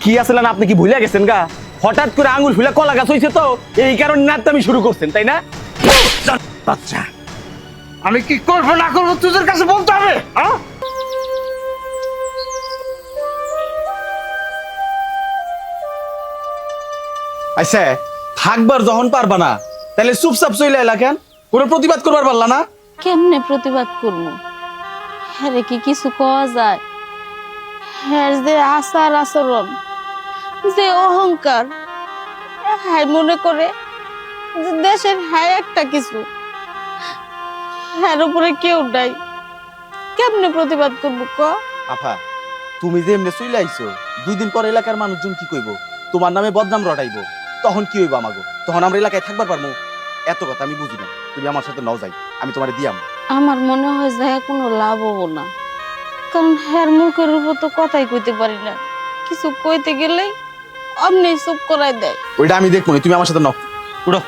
কি আসলে না আপনি কি ভুলে গেছেন গা? হঠাৎ করে আঙুল ফুলে কলা গাছ হয়েছে তো এই কারণে নাট্যামি শুরু করছেন তাই না? আচ্ছা আমি কি করবো না করবো তোদের কাছে বলতে হবে? আচ্ছা থাকবার যখন পারবা না তাহলে চুপচাপ চলে এলা কেন? কোনো প্রতিবাদ করবার পারলা না? কেমনে প্রতিবাদ করবো? হ্যাঁ কি কিছু কওয়া যায়? হ্যাঁ যে আচার আচরণ, যে অহংকার, হ্যাঁ মনে করে যে দেশের হ্যাঁ একটা কিছু, হ্যাঁ উপরে কেউ নাই, কেমনে প্রতিবাদ করবো ক? আফা তুমি যে এমনি চলে আইছো 2 দিন পর এলাকার মানুষজন কি কইবো? তোমার নামে বদনাম রটাইবো, তখন কি হইব আমাগো? তখন আমরা এলাকায় থাকবার পারবো? এত কথা আমি বুঝি না, তুমি আমার সাথে নাও যাই, আমি তোমারে দিয়াম। আমার মনে হয় যে কোনো লাভ হবো না, কারণ হ্যার মুখের উপর তো কথাই কইতে পারি না, কিছু কইতে গেলেই অমনি চুপ করাই দেয়। ওইটা আমি দেখবো না, তুমি আমার সাথে নাও, উঠো।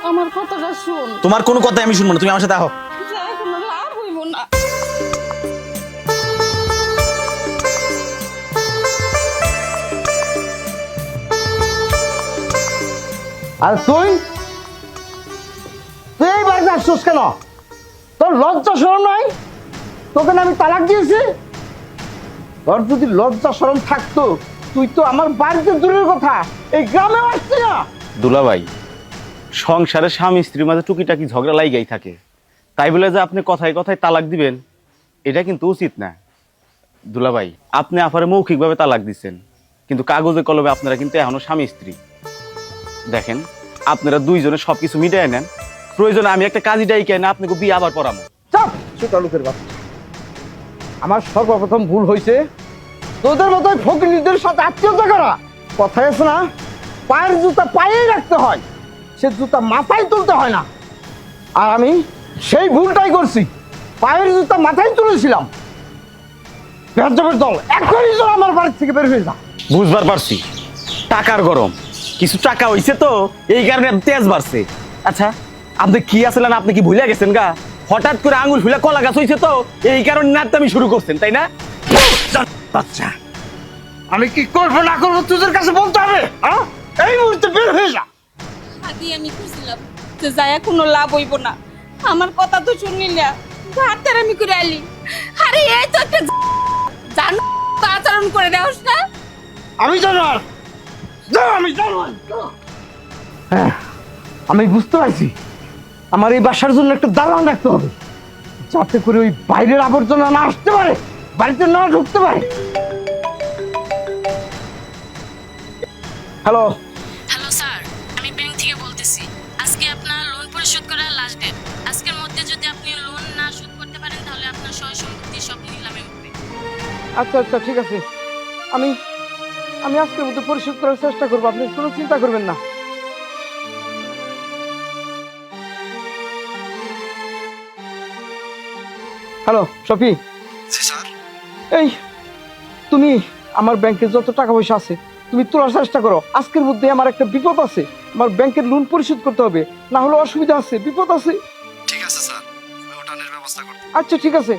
আমার কথাটা শুন। তোমার কোনো কথাই আমি শুনবো না, তুমি আমার সাথে আহো। কোনো লাভ হইব না। আর তুই তুই এই বাড়িতে আসছিস কেন? তোর লজ্জা শরম নাই? তোকে না আমি তালাক দিয়েছি? তোর যদি লজ্জা শরম থাকতো তুই তো আমার বাড়িতে দূরের কথা এই গ্রামে আসছি না। দুলাভাই, সংসারে স্বামী স্ত্রীর মাঝে টুকিটাকি ঝগড়া লাগাই থাকে, তাই বলে যে আপনি কথায় কথায় তালাক দিবেন এটা কিন্তু উচিত না। দুলাভাই, আপনি আফারে মৌখিকভাবে তালাক দিচ্ছেন, কিন্তু কাগজে কলমে আপনারা কিন্তু এখনো স্বামী স্ত্রী। দেখেন আপনারা দুইজনে সবকিছু মিটাই নেন, প্রয়োজনে আমি একটা কাজী ডাইকে না আপনাকে বিয়ে আবার পড়াবো। চাপ ছোটা লোকের বাচ্চা। আমার সর্বপ্রথম ভুল হয়েছে তোদের মতোই ফকিরদের সাথে আত্মীয়তা করা। কথায় আছে না, পায়ের জুতা পায়েই রাখতে হয়, সে জুতা মাথায় তুলতে হয় না। আর আমি সেই ভুলটাই করছি, পায়ের জুতা মাথায় তুলেছিলাম। বেয়াদবের দল এখনই চল আমার বাড়ি থেকে বের হয়ে যা। বুঝবার পারছি টাকার গরম, কিছু টাকা হইছে তো এই কারণে তেজ বাড়ছে। আচ্ছা আপনি কি আসলেন, আপনি কি ভুলে গেছেন গা? হঠাৎ করে আঙুল ফুলে কলা গাছ হয়েছে তো এই কারণে নাট্যামি শুরু করছেন তাই না? আচ্ছা আমি কি করবো না করবো তোদের কাছে বলতে হবে? এই মুহূর্তে বের হয়ে যা। আগে আমি খুঁজছিলাম যে যায় কোনো লাভ হইব না, আমার কথা তো শুনলি না, হাতের আমি করে আলি। আরে এই তো একটা জানো আচরণ করে দেওস না। আমি জানোয়ার, আমি জানোয়ার। হ্যাঁ আমি বুঝতে পারছি, আমার এই বাসার জন্য একটা দালান রাখতে হবে, যাতে করে ওই বাইরের আবর্জনা না আসতে পারে, বাড়িতে না ঢুকতে পারে। হ্যালো হ্যালো স্যার, আমি ব্যাংক থেকে বলতেছি। আজকে আপনার লোন পরিশোধ করার লাস্ট ডেট। আজকের মধ্যে যদি আপনি লোন না শোধ করতে পারেন তাহলে আপনার সয় সম্পত্তি সব নিলামে উঠবে। আচ্ছা আচ্ছা ঠিক আছে, আমি আমি আজকের মধ্যে পরিশোধ করার চেষ্টা করবো, আপনি কোনো চিন্তা করবেন না। হ্যালো শফি। এই তুমি আমার ব্যাংকে যত টাকা পয়সা আছে তুমি তোলার চেষ্টা করো, আজকের মধ্যে আমার একটা বিপদ আছে, আমার ব্যাংকের লোন পরিশোধ করতে হবে, না হলে অসুবিধা আছে, বিপদ আছে। ঠিক আছে স্যার, আমি ওটানের ব্যবস্থা করব। আচ্ছা ঠিক আছে,